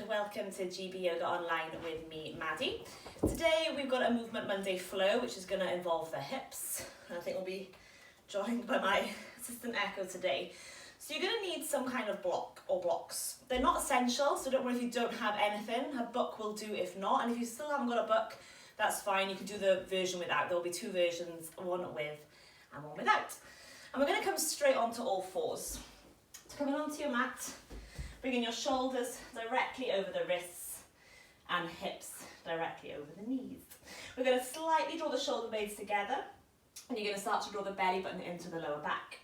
welcome to GB Yoga Online with me, Maddie. Today we've got a Movement Monday flow which is going to involve the hips. I think we'll be joined by my assistant Echo today. So you're going to need some kind of block or blocks. They're not essential, so don't worry if you don't have anything. A book will do if not, and if you still haven't got a book, that's fine. You can do the version without. There will be two versions, one with and one without. And we're going to come straight onto all fours. So coming onto your mat, bringing your shoulders directly over the wrists and hips directly over the knees. We're going to slightly draw the shoulder blades together, and you're going to start to draw the belly button into the lower back.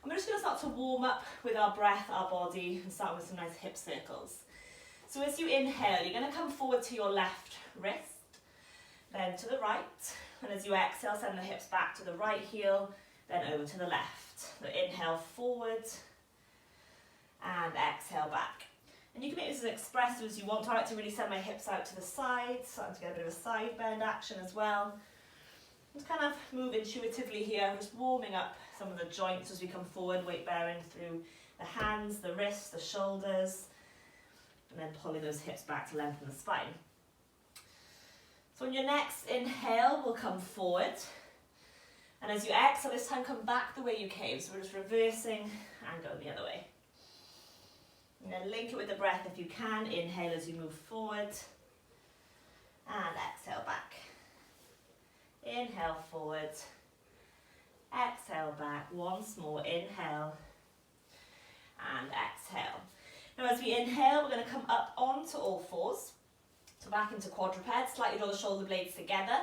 And we're just going to start to warm up with our breath, our body, and start with some nice hip circles. So as you inhale, you're going to come forward to your left wrist, then to the right, and as you exhale, send the hips back to the right heel, then over to the left. So inhale forward, and exhale back. And you can make this as expressive as you want. I like to really send my hips out to the side, starting to get a bit of a side bend action as well. Just kind of move intuitively here, just warming up some of the joints as we come forward, weight bearing through the hands, the wrists, the shoulders, and then pulling those hips back to lengthen the spine. So on your next inhale, we'll come forward. And as you exhale, this time come back the way you came. So we're just reversing and going the other way. And then link it with the breath if you can. Inhale as you move forward. And exhale back. Inhale forward. Exhale back. Once more. Inhale. And exhale. Now as we inhale, we're going to come up onto all fours. So back into quadruped. Slightly draw the shoulder blades together.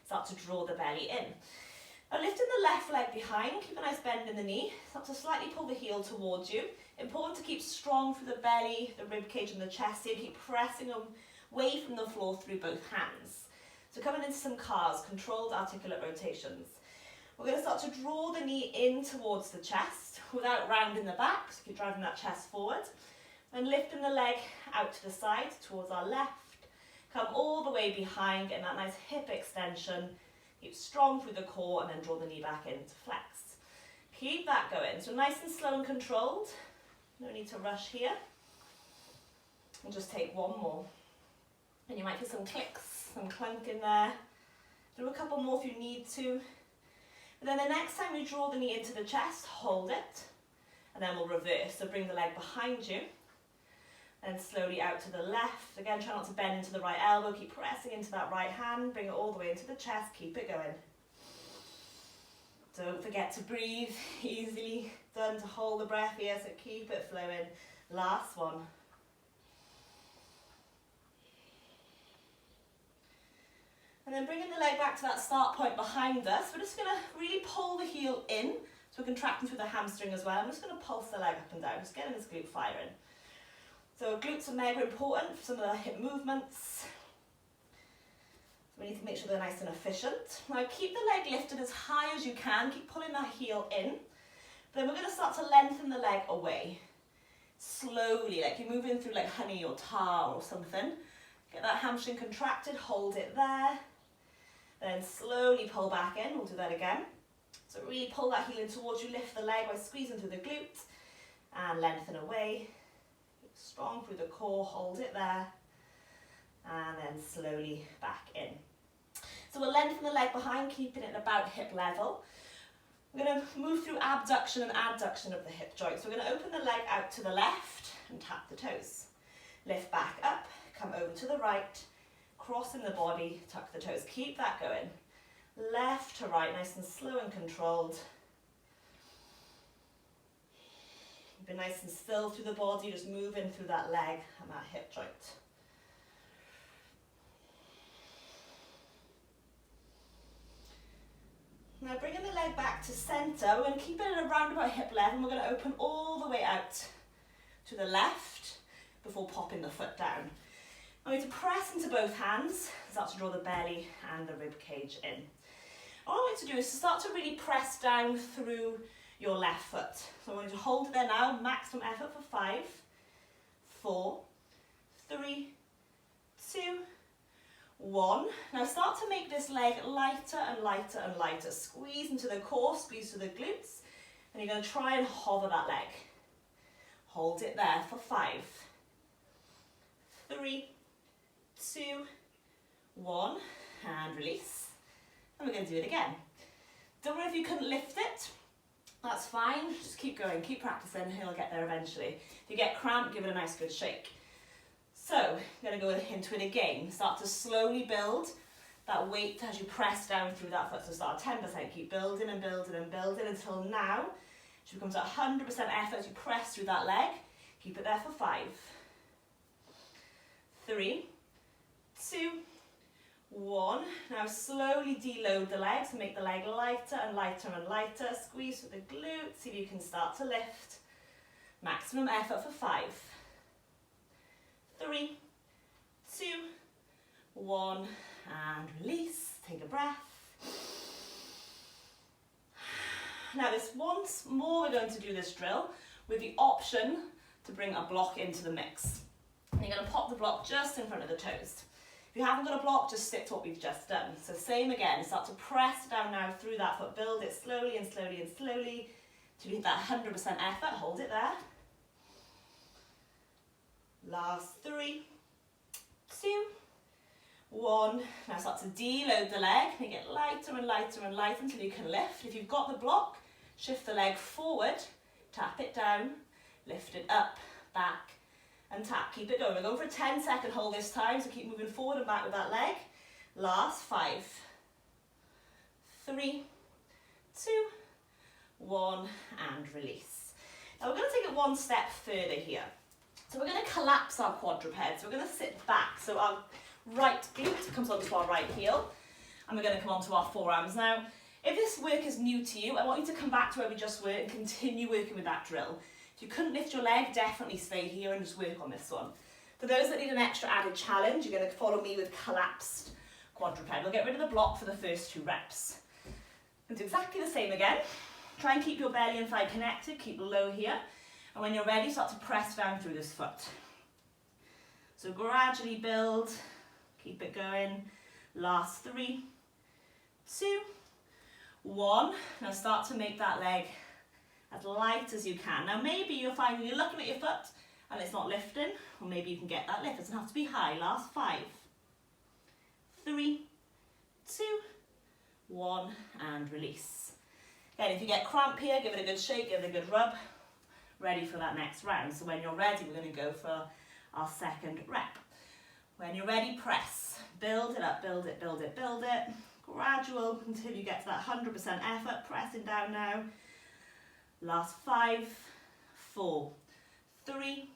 Start to draw the belly in. Now lifting the left leg behind, keep a nice bend in the knee. Start to slightly pull the heel towards you. Important to keep strong through the belly, the rib cage and the chest here. Keep pressing away from the floor through both hands. So coming into some cars, controlled articulate rotations. We're going to start to draw the knee in towards the chest without rounding the back. So keep driving that chest forward. Then lifting the leg out to the side towards our left. Come all the way behind, getting that nice hip extension. Keep strong through the core and then draw the knee back in to flex. Keep that going. So nice and slow and controlled. No need to rush here. And just take one more. And you might feel some clicks, some clunk in there. Do a couple more if you need to. But then the next time you draw the knee into the chest, hold it. And then we'll reverse. So bring the leg behind you. Then slowly out to the left. Again, try not to bend into the right elbow. Keep pressing into that right hand. Bring it all the way into the chest. Keep it going. Don't forget to breathe. Easily done to hold the breath here, so keep it flowing. Last one. And then bringing the leg back to that start point behind us. We're just going to really pull the heel in. So we're contracting through the hamstring as well. I'm just going to pulse the leg up and down. Just getting this glute firing. So glutes are mega important for some of the hip movements. So we need to make sure they're nice and efficient. Now keep the leg lifted as high as you can. Keep pulling that heel in. Then we're going to start to lengthen the leg away. Slowly, like you're moving through like honey or tar or something. Get that hamstring contracted, hold it there. Then slowly pull back in. We'll do that again. So really pull that heel in towards you. Lift the leg by squeezing through the glute. And lengthen away. Strong through the core, hold it there, and then slowly back in. So we'll lengthen the leg behind, keeping it about hip level. We're going to move through abduction and adduction of the hip joints. We're going to open the leg out to the left and tap the toes. Lift back up, come over to the right, crossing the body, tuck the toes. Keep that going. Left to right, nice and slow and controlled. Be nice and still through the body, just moving through that leg and that hip joint. Now bringing the leg back to centre, we're going to keep it at around about hip level and we're going to open all the way out to the left before popping the foot down. I'm going to press into both hands, start to draw the belly and the rib cage in. All I'm going to do is to start to really press down through your left foot. So I'm going to hold it there now, maximum effort for 5, 4, 3, 2, 1. Now start to make this leg lighter and lighter and lighter. Squeeze into the core, squeeze to the glutes, and you're going to try and hover that leg. Hold it there for 5, 3, 2, 1, and release. And we're going to do it again. Don't worry if you couldn't lift it, that's fine, just keep going, keep practicing, you'll get there eventually. If you get cramp, give it a nice good shake. So, I'm going to go into it again, start to slowly build that weight as you press down through that foot. So start at 10%, keep building and building and building until now, it becomes 100% effort as you press through that leg. Keep it there for 5, 3, 2, 1. Now slowly deload the legs and make the leg lighter and lighter and lighter. Squeeze with the glutes, see if you can start to lift. Maximum effort for 5, 3, 2, 1, and release. Take a breath. Now this once more we're going to do this drill with the option to bring a block into the mix. And you're going to pop the block just in front of the toes. If you haven't got a block, just stick to what we've just done. So same again, start to press down now through that foot, build it slowly and slowly and slowly till you hit that 100% effort, hold it there. Last 3, 2, 1. Now start to deload the leg, make it lighter and lighter and lighter until you can lift. If you've got the block, shift the leg forward, tap it down, lift it up, back, and tap. Keep it going. We're going for a 10-second hold this time, so keep moving forward and back with that leg. Last 5, 3, 2, 1, and release. Now we're going to take it one step further here. So we're going to collapse our quadruped. So we're going to sit back. So our right glute comes onto our right heel, and we're going to come onto our forearms. Now, if this work is new to you, I want you to come back to where we just were and continue working with that drill. If you couldn't lift your leg, definitely stay here and just work on this one. For those that need an extra added challenge, you're going to follow me with collapsed quadruped. We'll get rid of the block for the first 2 reps. And do exactly the same again. Try and keep your belly and thigh connected, keep low here. And when you're ready, start to press down through this foot. So gradually build, keep it going. Last 3, 2, 1. Now start to make that leg as light as you can. Now maybe you're finding you're looking at your foot and it's not lifting, or maybe you can get that lift. It doesn't have to be high. Last 5, 3, 2, 1, and release. Again, if you get cramp here, give it a good shake, give it a good rub. Ready for that next round. So when you're ready, we're going to go for our second rep. When you're ready, press. Build it up, build it, build it, build it. Gradual until you get to that 100% effort. Pressing down now. Last 5, 4, 3,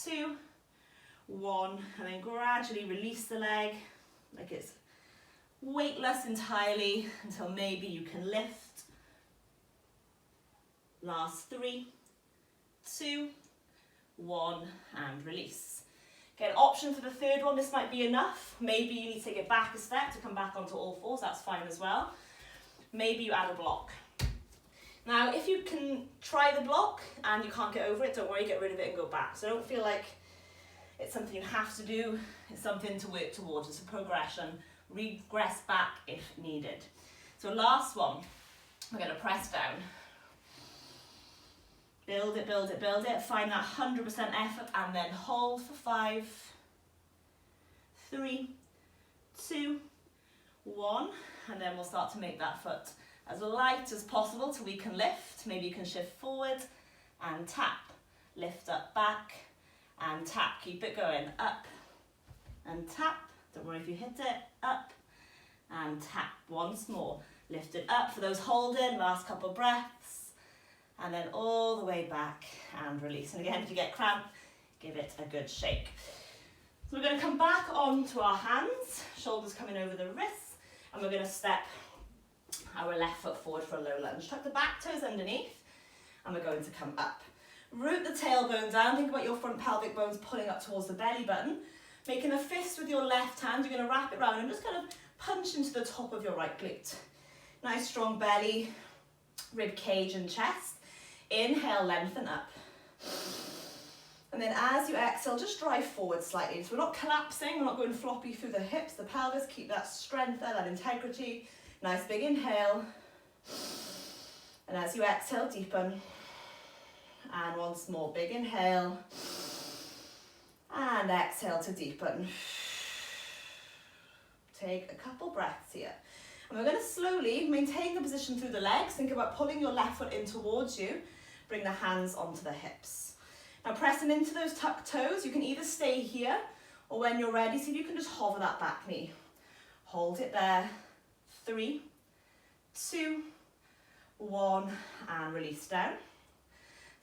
2, 1, and then gradually release the leg like it's weightless entirely until maybe you can lift. Last 3, 2, 1, and release. Get an option for the third one. This might be enough. Maybe you need to take it back a step to come back onto all fours. That's fine as well. Maybe you add a block. Now, if you can try the block and you can't get over it, don't worry, get rid of it and go back. So don't feel like it's something you have to do. It's something to work towards. It's a progression. Regress back if needed. So last one, we're going to press down. Build it, build it, build it. Find that 100% effort and then hold for 5, 3, 2, 1. And then we'll start to make that foot as light as possible till we can lift. Maybe you can shift forward and tap. Lift up, back, and tap. Keep it going. Up and tap. Don't worry if you hit it. Up and tap. Once more. Lift it up for those holding. Last couple of breaths. And then all the way back and release. And again, if you get cramp, give it a good shake. So we're going to come back onto our hands. Shoulders coming over the wrists. And we're going to step our left foot forward for a low lunge. Tuck the back toes underneath, and we're going to come up. Root the tailbone down. Think about your front pelvic bones pulling up towards the belly button. Making a fist with your left hand, you're going to wrap it around and just kind of punch into the top of your right glute. Nice strong belly, rib cage and chest. Inhale, lengthen up. And then as you exhale, just drive forward slightly. So we're not collapsing, we're not going floppy through the hips, the pelvis. Keep that strength there, that integrity. Nice big inhale, and as you exhale, deepen, and once more, big inhale, and And exhale to deepen. Take a couple breaths here. And we're going to slowly maintain the position through the legs. Think about pulling your left foot in towards you. Bring the hands onto the hips. Now pressing into those tucked toes, you can either stay here or when you're ready, see if you can just hover that back knee. Hold it there. 3, 2, 1, and release down.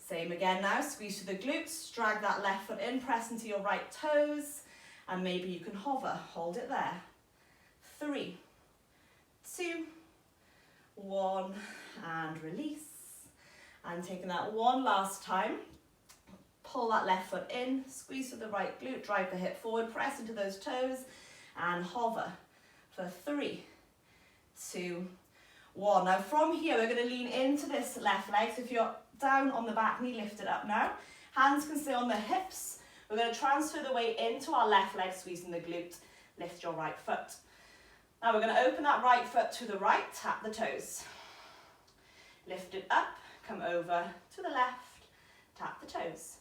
Same again now, squeeze through the glutes, drag that left foot in, press into your right toes, and maybe you can hover, hold it there. 3, 2, 1, and release. And taking that one last time, pull that left foot in, squeeze through the right glute, drive the hip forward, press into those toes, and hover for 3, 2, 1. Now from here, we're going to lean into this left leg. So if you're down on the back knee, lift it up now. Hands can stay on the hips. We're going to transfer the weight into our left leg, squeezing the glute. Lift your right foot. Now we're going to open that right foot to the right, tap the toes. Lift it up, come over to the left, tap the toes.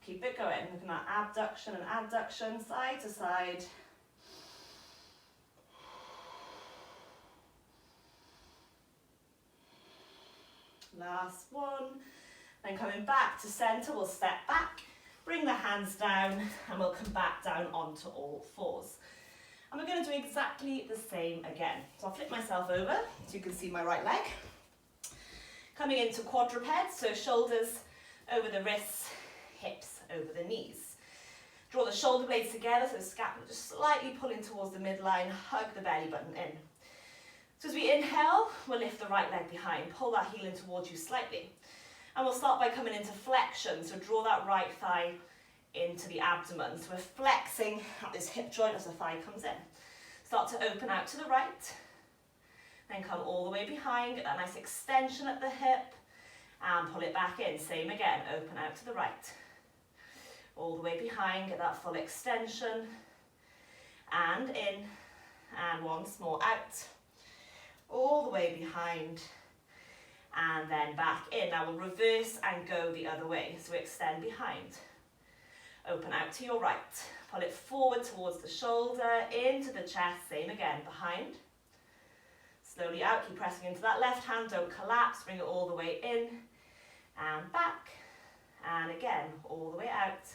Keep it going. Looking at abduction and adduction, side to side. Last one. Then coming back to center, we'll step back, bring the hands down, and we'll come back down onto all fours. And we're going to do exactly the same again. So I'll flip myself over so you can see my right leg. Coming into quadruped, so shoulders over the wrists, hips over the knees. Draw the shoulder blades together, so the scapula just slightly pulling towards the midline, hug the belly button in. So as we inhale, we'll lift the right leg behind, pull that heel in towards you slightly. And we'll start by coming into flexion, so draw that right thigh into the abdomen. So we're flexing at this hip joint as the thigh comes in. Start to open out to the right, then come all the way behind, get that nice extension at the hip, and pull it back in. Same again, open out to the right. All the way behind, get that full extension, and in, and once more out. All the way behind, and then back in. Now we'll reverse and go the other way. So extend behind. Open out to your right. Pull it forward towards the shoulder, into the chest. Same again, behind. Slowly out, keep pressing into that left hand. Don't collapse, bring it all the way in. And back. And again, all the way out.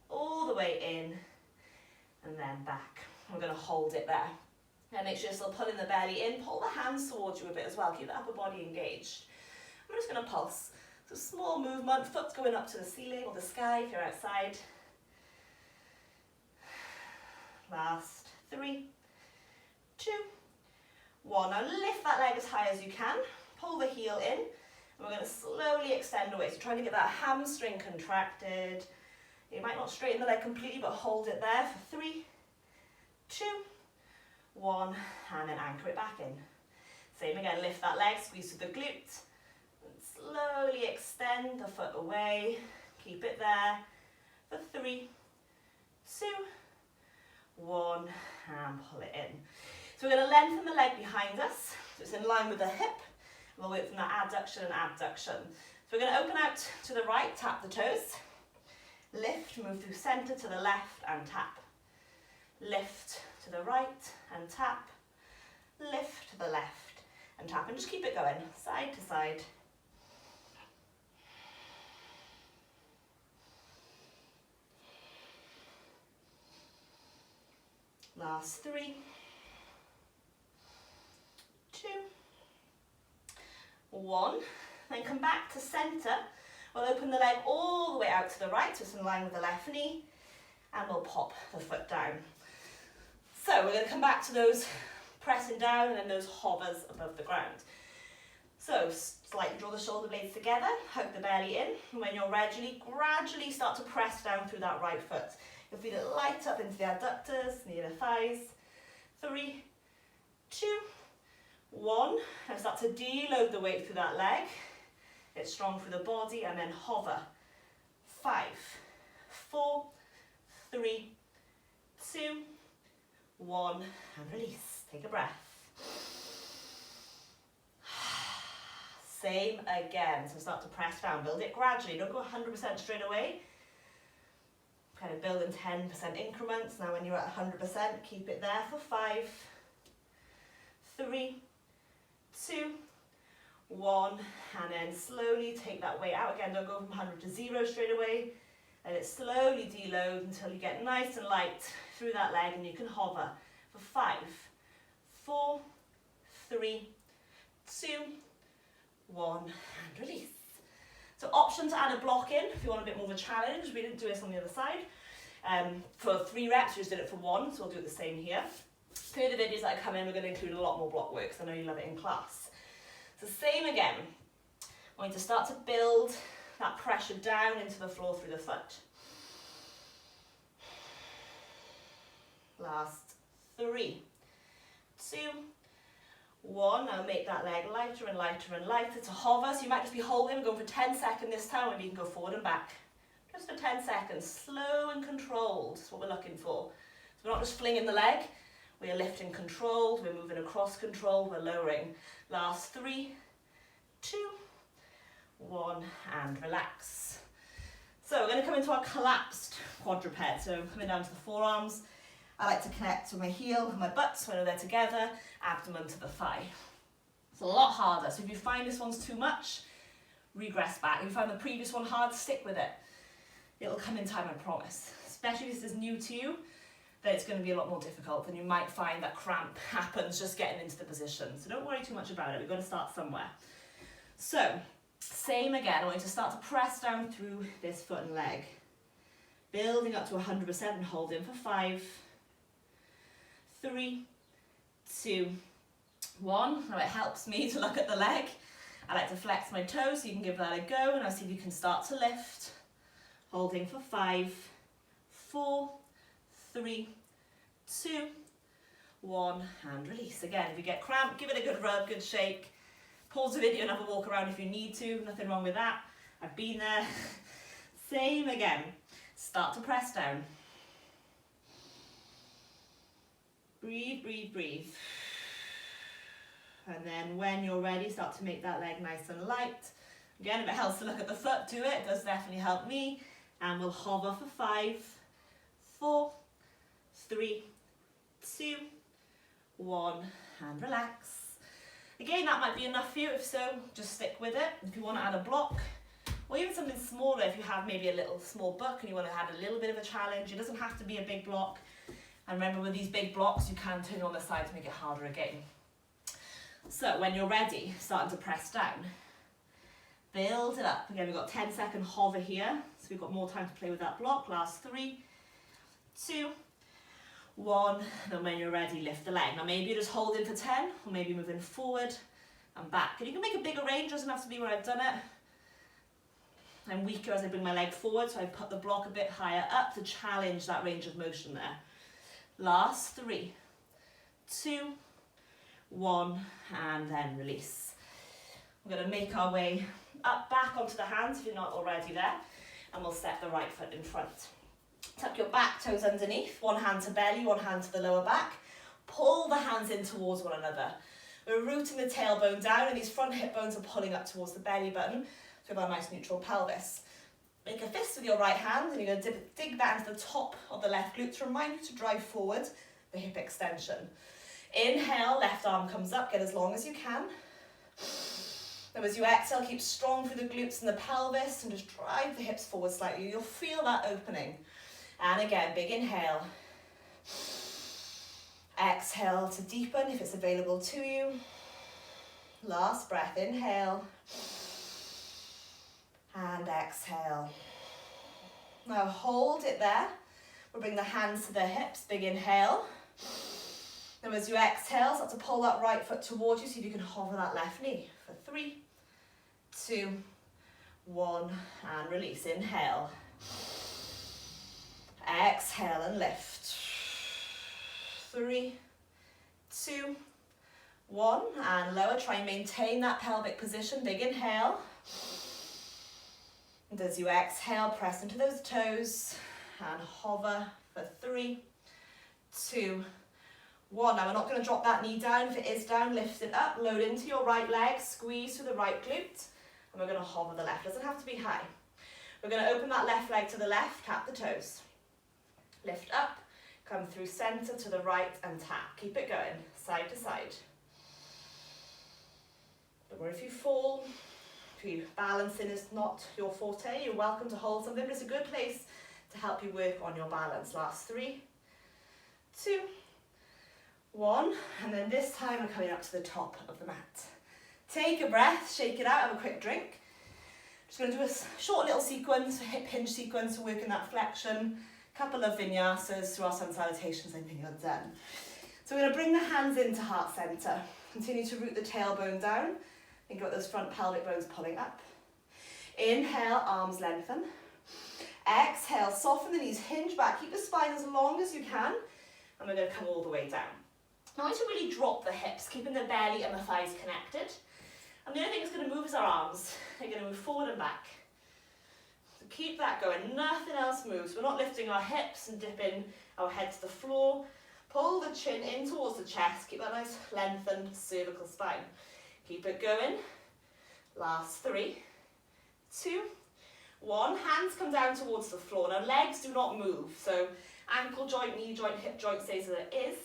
All the way in. And then back. We're going to hold it there. And make sure you're still pulling the belly in. Pull the hands towards you a bit as well. Keep the upper body engaged. I'm just going to pulse. So small movement, foot's going up to the ceiling or the sky if you're outside. Last 3, 2, 1. Now lift that leg as high as you can. Pull the heel in. And we're going to slowly extend away. So trying to get that hamstring contracted. You might not straighten the leg completely, but hold it there for 3, 2, 1, and then anchor it back in. Same again, lift that leg, squeeze through the glute, and slowly extend the foot away. Keep it there for 3, 2, 1, and pull it in. So we're going to lengthen the leg behind us, so it's in line with the hip, and we'll work from that adduction and abduction. So we're going to open out to the right, tap the toes, lift, move through center to the left, and tap. Lift to the right and tap, lift to the left and tap, and just keep it going, side to side. Last 3, 2, 1. Then come back to center. We'll open the leg all the way out to the right, so it's in line with the left knee, and we'll pop the foot down. So we're going to come back to those pressing down and then those hovers above the ground. So slightly draw the shoulder blades together, hug the belly in, and when you're ready, gradually start to press down through that right foot. You'll feel it light up into the adductors, near the thighs. 3, 2, 1. Now start to deload the weight through that leg. Get strong through the body and then hover. 5, 4, 3, 2, 1, and release. Take a breath. Same again. So start to press down. Build it gradually. Don't go 100% straight away. Kind of build in 10% increments. Now when you're at 100%, keep it there for 5, 3, 2, 1, and then slowly take that weight out. Again, don't go from 100 to 0 straight away. Let it slowly deload until you get nice and light through that leg, and you can hover for 5, 4, 3, 2, 1, and release. So option to add a block in if you want a bit more of a challenge. We didn't do this on the other side. For 3 reps, we just did it for 1, so we'll do the same here. Through the videos that come in, we're going to include a lot more block work, so I know you love it in class. So same again. I'm going to start to build that pressure down into the floor through the foot. Last 3, 2, 1. Now make that leg lighter and lighter and lighter to hover. So you might just be holding, going for 10 seconds this time, maybe you can go forward and back. Just for 10 seconds, slow and controlled is what we're looking for. So we're not just flinging the leg, we are lifting controlled, we're moving across controlled, we're lowering. Last 3, 2, 1, and relax. So we're going to come into our collapsed quadruped. So coming down to the forearms, I like to connect to my heel and my butt so I know they're together, abdomen to the thigh. It's a lot harder, so if you find this one's too much, regress back. If you find the previous one hard, stick with it. It'll come in time, I promise. Especially if this is new to you, then it's going to be a lot more difficult, and you might find that cramp happens just getting into the position. So don't worry too much about it, we've got to start somewhere. So, same again, I want you to start to press down through this foot and leg. Building up to 100% and hold in for 5, 3, 2, 1. Now it helps me to look at the leg. I like to flex my toes so you can give that a go, and I'll see if you can start to lift. Holding for 5, 4, 3, 2, 1, and release. Again, if you get cramp, give it a good rub, good shake. Pause the video and have a walk around if you need to. Nothing wrong with that. I've been there. Same again. Start to press down. Breathe, breathe, breathe. And then when you're ready, start to make that leg nice and light. Again, if it helps to look at the foot, do it. It does definitely help me. And we'll hover for 5, 4, 3, 2, 1, and relax. Again, that might be enough for you. If so, just stick with it. If you want to add a block, or even something smaller, if you have maybe a little small book and you want to add a little bit of a challenge, it doesn't have to be a big block. And remember, with these big blocks, you can turn on the side to make it harder again. So when you're ready, starting to press down, build it up. Again, we've got 10-second hover here, so we've got more time to play with that block. Last 3, 2, 1, and then when you're ready, lift the leg. Now maybe you're just holding for 10, or maybe moving forward and back. And you can make a bigger range, doesn't have to be where I've done it. I'm weaker as I bring my leg forward, so I put the block a bit higher up to challenge that range of motion there. Last 3, 2, 1, and then release. We're going to make our way up, back onto the hands if you're not already there, and we'll step the right foot in front. Tuck your back toes underneath, one hand to belly, one hand to the lower back. Pull the hands in towards one another. We're rooting the tailbone down, and these front hip bones are pulling up towards the belly button, so we've got a nice neutral pelvis. Make a fist with your right hand, and you're going to dig that into the top of the left glute to remind you to drive forward the hip extension. Inhale, left arm comes up, get as long as you can. Then as you exhale, keep strong through the glutes and the pelvis, and just drive the hips forward slightly. You'll feel that opening. And again, big inhale. Exhale to deepen if it's available to you. Last breath, inhale. And exhale. Now hold it there. We'll bring the hands to the hips, big inhale. Then as you exhale, start to pull that right foot towards you, see if you can hover that left knee for 3, 2, 1, and release. Inhale. Exhale and lift. 3, 2, 1, and lower. Try and maintain that pelvic position. Big inhale. And as you exhale, press into those toes and hover for 3, 2, 1. Now we're not going to drop that knee down. If it is down, lift it up, load into your right leg, squeeze through the right glute, and we're going to hover the left. It doesn't have to be high. We're going to open that left leg to the left, tap the toes. Lift up, come through center to the right and tap. Keep it going, side to side. Don't worry if you fall, if you balancing is not your forte, you're welcome to hold something, but it's a good place to help you work on your balance. Last 3, 2, 1, and then this time we're coming up to the top of the mat. Take a breath, shake it out, have a quick drink. Just going to do a short little sequence, a hip hinge sequence, working that flexion, couple of vinyasas, Suasana salutations, and then you're done. So we're going to bring the hands into heart center. Continue to root the tailbone down. Think about those front pelvic bones pulling up. Inhale, arms lengthen. Exhale, soften the knees, hinge back, keep the spine as long as you can, and we're going to come all the way down. Now I want to really drop the hips, keeping the belly and the thighs connected. And the only thing that's going to move is our arms. They're going to move forward and back. So keep that going, nothing else moves. We're not lifting our hips and dipping our head to the floor. Pull the chin in towards the chest, keep that nice lengthened cervical spine. Keep it going. Last 3, 2, 1. Hands come down towards the floor. Now legs do not move, so ankle joint, knee joint, hip joint stays as it is.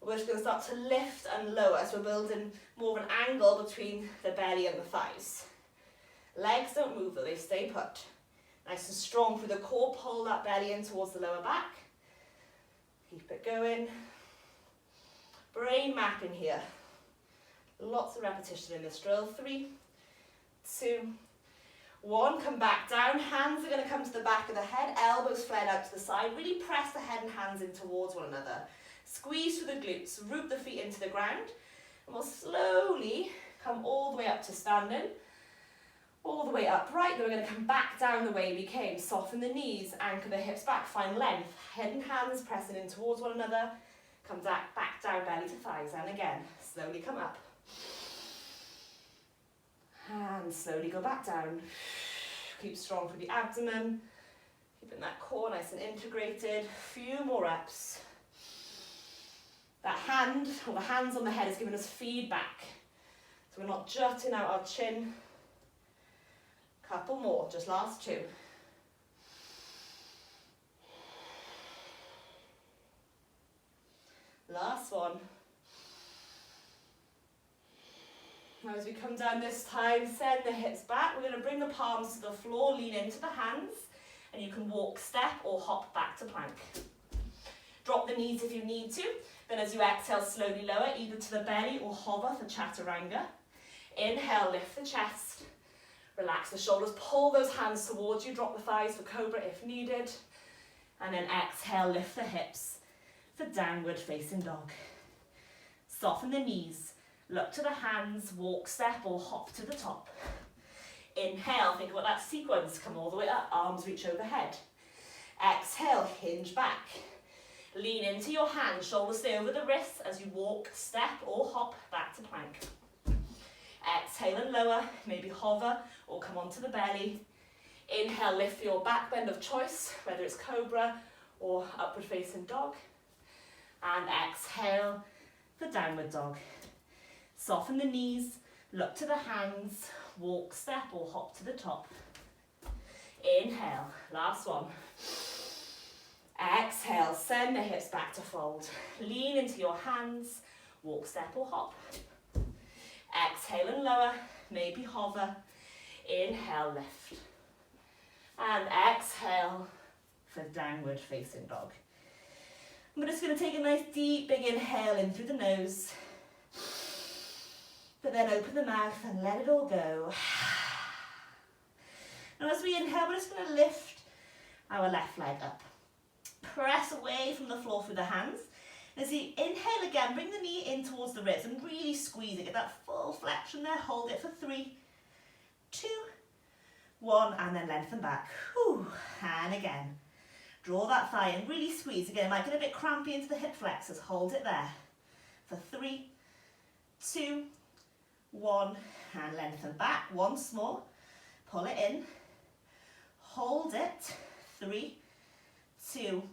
We're just going to start to lift and lower, so we're building more of an angle between the belly and the thighs. Legs don't move though, they stay put. Nice and strong through the core, pull that belly in towards the lower back. Keep it going. Brain mapping here. Lots of repetition in this drill. 3, 2, 1. Come back down. Hands are going to come to the back of the head, elbows flared out to the side. Really press the head and hands in towards one another. Squeeze through the glutes, root the feet into the ground, and we'll slowly come all the way up to standing, all the way upright. Then we're going to come back down the way we came. Soften the knees, anchor the hips back, find length. Head and hands pressing in towards one another. Come back down, belly to thighs, and again, slowly come up. And slowly go back down. Keep strong through the abdomen, keeping that core nice and integrated. Few more reps. That hand, or the hands on the head, is giving us feedback. So we're not jutting out our chin. Couple more, just last 2. Last one. Now as we come down this time, send the hips back. We're going to bring the palms to the floor, lean into the hands, and you can walk, step, or hop back to plank. Drop the knees if you need to. Then as you exhale, slowly lower, either to the belly or hover for chaturanga. Inhale, lift the chest. Relax the shoulders, pull those hands towards you, drop the thighs for cobra if needed. And then exhale, lift the hips for downward facing dog. Soften the knees, look to the hands, walk, step, or hop to the top. Inhale, think about that sequence, come all the way up, arms reach overhead. Exhale, hinge back. Lean into your hands, shoulders stay over the wrists as you walk, step, or hop back to plank. Exhale and lower, maybe hover or come onto the belly. Inhale, lift for your back bend of choice, whether it's cobra or upward facing dog. And exhale for downward dog. Soften the knees, look to the hands, walk, step, or hop to the top. Inhale, last one. Exhale, send the hips back to fold. Lean into your hands, walk, step, or hop. Exhale and lower, maybe hover. Inhale, lift. And exhale for downward facing dog. I'm just going to take a nice deep big inhale in through the nose. But then open the mouth and let it all go. Now as we inhale, we're just going to lift our left leg up. Press away from the floor through the hands. As you inhale again, bring the knee in towards the ribs and really squeeze it. Get that full flexion there. Hold it for 3, 2, 1, and then lengthen back. Whew. And again. Draw that thigh in, really squeeze. Again, it might get a bit crampy into the hip flexors. Hold it there for 3, 2, 1, and lengthen back. Once more. Pull it in. Hold it. 3, 2,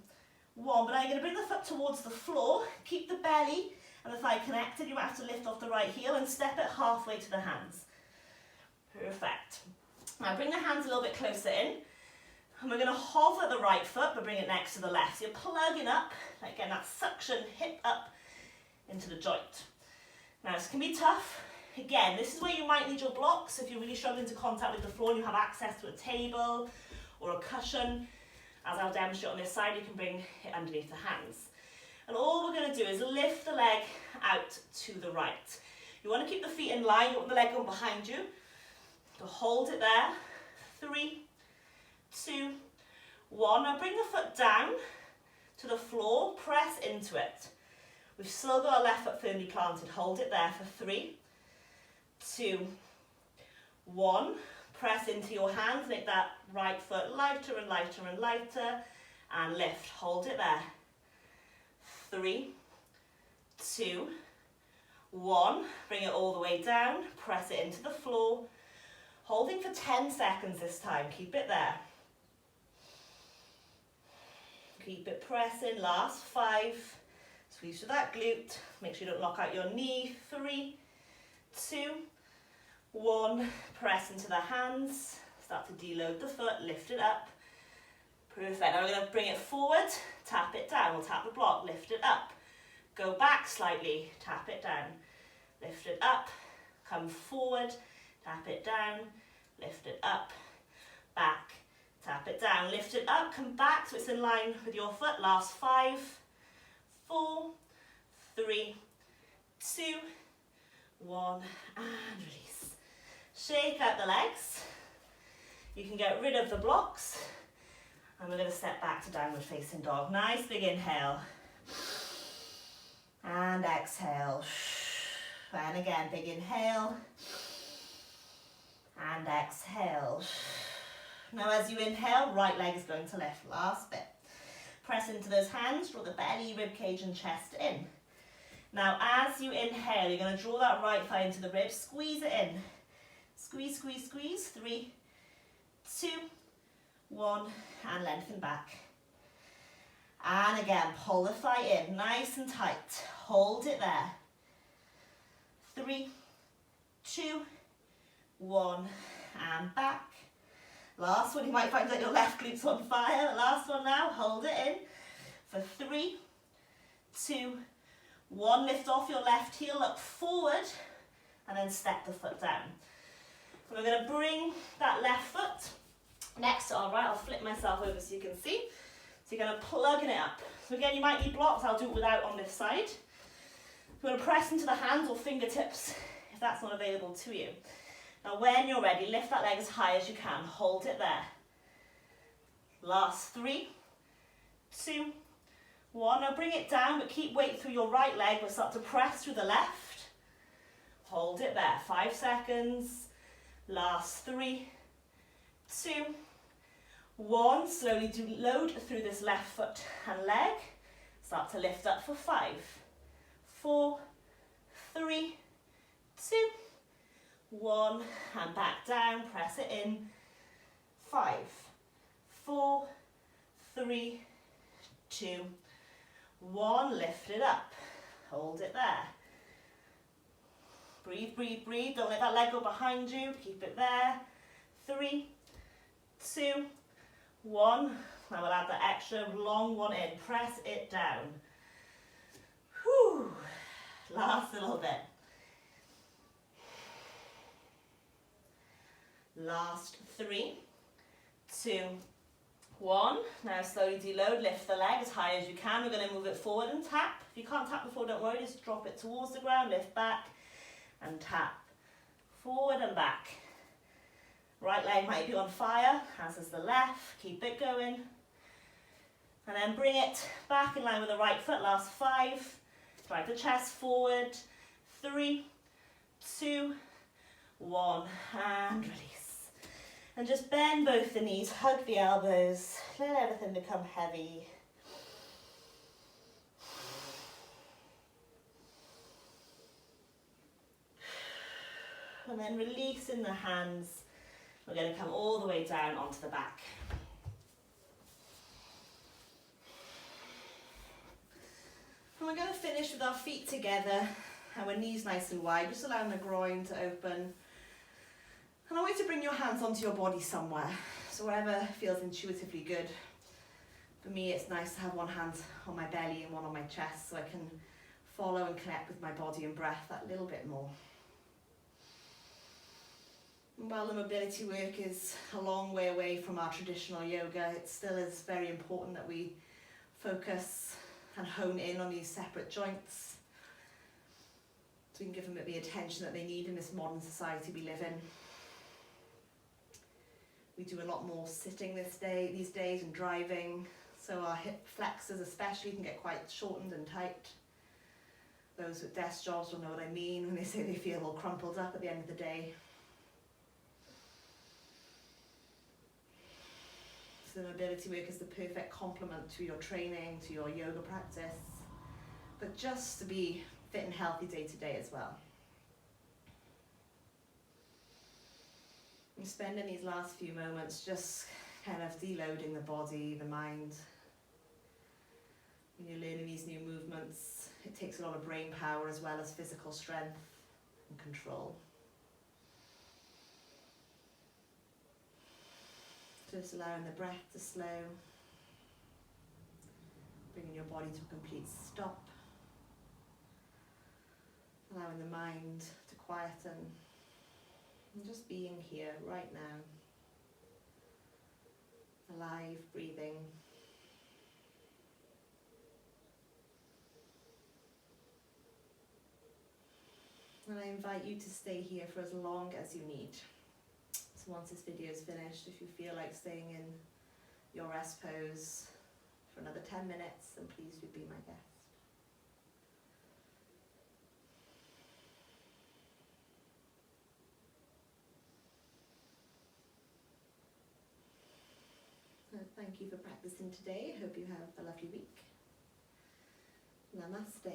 1. But now you're going to bring the foot towards the floor. Keep the belly and the thigh connected. You might have to lift off the right heel and step it halfway to the hands. Perfect. Now bring the hands a little bit closer in. And we're going to hover the right foot, but bring it next to the left. So you're plugging up, like getting that suction, hip up into the joint. Now this can be tough. Again, this is where you might need your blocks if you're really struggling to contact with the floor and you have access to a table or a cushion. As I'll demonstrate on this side, you can bring it underneath the hands. And all we're going to do is lift the leg out to the right. You want to keep the feet in line, you want the leg going behind you. So hold it there. 3, 2, 1. Now bring the foot down to the floor, press into it. We've still got our left foot firmly planted. Hold it there for 3, 2, 1. Press into your hands, make that right foot lighter and lighter and lighter, and lift. Hold it there. 3, 2, 1. Bring it all the way down, press it into the floor. Holding for 10 seconds this time. Keep it there. Keep it pressing. Last 5. Squeeze through that glute. Make sure you don't lock out your knee. 3, 2, 1. Press into the hands. Start to deload the foot. Lift it up. Perfect. Now we're going to bring it forward. Tap it down. We'll tap the block. Lift it up. Go back slightly. Tap it down. Lift it up. Come forward. Tap it down, lift it up, back, tap it down, lift it up, come back so it's in line with your foot. Last 5, 4, 3, 2, 1, and release. Shake out the legs. You can get rid of the blocks. And we're going to step back to downward facing dog. Nice big inhale. And exhale. And again, big inhale. And exhale. Now as you inhale, right leg is going to lift. Last bit. Press into those hands, draw the belly, rib cage and chest in. Now as you inhale, you're going to draw that right thigh into the ribs, squeeze it in. Squeeze, squeeze, squeeze. 3, 2, 1, and lengthen back. And again, pull the thigh in, nice and tight. Hold it there. 3, 2, 1, and back. Last one, you might find that your left glute's on fire. Last one now, hold it in for 3, 2, 1. Lift off your left heel, look forward, and then step the foot down. And we're going to bring that left foot next to our right. I'll flip myself over so you can see. So you're going to plug it up. So again, you might need blocks. I'll do it without on this side. You're going to press into the hands or fingertips if that's not available to you. Now when you're ready, lift that leg as high as you can. Hold it there. Last 3, 2, 1. Now bring it down, but keep weight through your right leg. We'll start to press through the left. Hold it there. 5 seconds. Last 3, 2, 1. Slowly do load through this left foot and leg. Start to lift up for 5, 4, 3, 2, 1, and back down, press it in. 5, 4, 3, 2, 1, lift it up, hold it there. Breathe, breathe, breathe, don't let that leg go behind you, keep it there. 3, 2, 1, now we'll add the extra long one in, press it down. Whew, last little bit. Last 3, 2, 1. Now slowly deload, lift the leg as high as you can. We're going to move it forward and tap. If you can't tap before, don't worry, just drop it towards the ground, lift back and tap. Forward and back. Right leg might be on fire, as is the left. Keep it going. And then bring it back in line with the right foot. Last 5. Drive the chest forward. 3, 2, 1, and release. And just bend both the knees, hug the elbows, let everything become heavy. And then releasing the hands, we're going to come all the way down onto the back. And we're going to finish with our feet together and our knees nice and wide, just allowing the groin to open. And I want you to bring your hands onto your body somewhere. So whatever feels intuitively good. For me, it's nice to have one hand on my belly and one on my chest so I can follow and connect with my body and breath that little bit more. And while the mobility work is a long way away from our traditional yoga, it still is very important that we focus and hone in on these separate joints so we can give them the attention that they need in this modern society we live in. We do a lot more sitting these days and driving, so our hip flexors especially can get quite shortened and tight. Those with desk jobs will know what I mean when they say they feel all crumpled up at the end of the day. So the mobility work is the perfect complement to your training, to your yoga practice, but just to be fit and healthy day to day as well. I'm spending these last few moments just kind of deloading the body, the mind. When you're learning these new movements, it takes a lot of brain power as well as physical strength and control. Just allowing the breath to slow, bringing your body to a complete stop, allowing the mind to quieten, and just being here right now, alive, breathing. And I invite you to stay here for as long as you need. So once this video is finished, if you feel like staying in your rest pose for another 10 minutes, then please do be my guest. So thank you for practicing today. I hope you have a lovely week. Namaste.